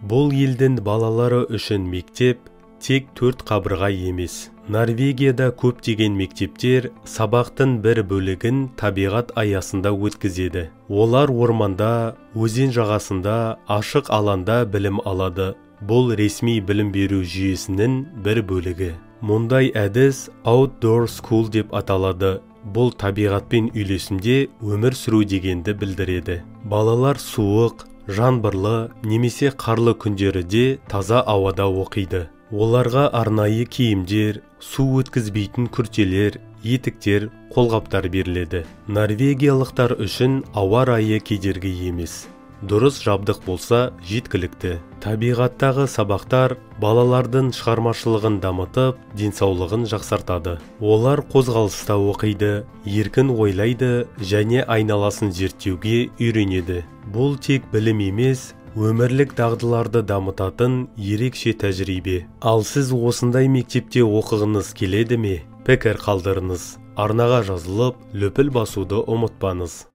Бұл елдің балалары үшін мектеп тек 4 қабырға емес. Норвегияда көптеген мектептер сабақтың бір бөлігін табиғат аясында өткізеді. Олар орманда, өзен жағасында, ашық алаңда білім алады. Бұл ресми білім беру жүйесінің бір бөлігі. Мұндай әдіс outdoor school деп аталады. Бұл табиғатпен үйлесімде өмір сүру дегенді білдіреді. Балалар суық, жаңбырлы немесе қарлы күндерде таза ауада оқиды. Оларға арнайы киімдер, су өткізбейтін күртелер, етіктер, қолғаптар беріледі. Норвегиялықтар үшін ауа райы кедергі емес. Дұрыс жабдық болса жеткілікті. Табиғаттағы сабақтар балалардың шығармашылығын дамытып, денсаулығын жақсартады. Олар қозғалыста оқиды, еркін ойлайды және айналасын зерттеуге үйренеді. Бұл тек білім емес, өмірлік дағдыларды дамытатын ерекше тәжірибе. Ал сіз осындай мектепте оқығыңыз келеді ме? Пікір қалдырыңыз. Арнаға жазылып, лүпіл басуды ұмытпаңыз.